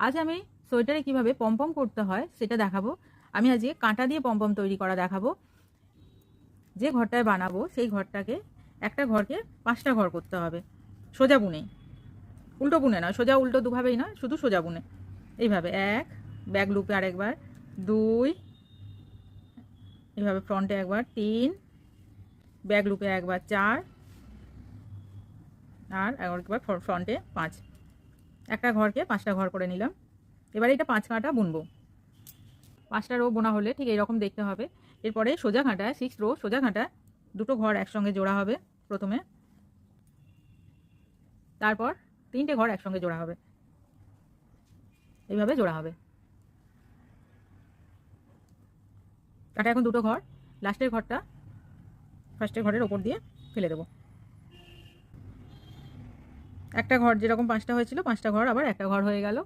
আজ আমি সোয়েটারে কিভাবে পমপম করতে হয় সেটা দেখাবো। আমি আজকে কাঁটা দিয়ে পমপম তৈরি করা দেখাবো। যে ঘরটায় বানাবো সেই ঘরটাকে, একটা ঘরকে 5টা ঘর করতে হবে সোজা বুনে, উল্টো বুনে নয়, সোজা উল্টো দুভাবেই নয়, শুধু সোজা বুনে। এইভাবে 1 ব্যাক লুপে আরেকবার, 2 এইভাবে ফ্রন্টে একবার, 3 ব্যাক লুপে একবার, 4 আর একবার ফ্রন্টে 5। একটা ঘরকে 5টা ঘর করে নিলাম। এবারে এটা 5 কাঁটা বুনবো। 5টা রো বোনা হলে ঠিক এইরকম দেখতে হবে। এরপরে সোজা কাঁটায় 6 রো সোজা কাঁটায় দুটো ঘর একসঙ্গে জোড়া হবে প্রথমে, তারপর 3টে ঘর একসঙ্গে জোড়া হবে, এইভাবে জোড়া হবে। কাটা এখন দুটো ঘর, লাস্টের ঘরটা ফার্স্টের ঘরের ওপর দিয়ে ফেলে দেবো। একটা ঘর যেরকম 5টা হয়েছিল, 5টা ঘর আবার একটা ঘর হয়ে গেল।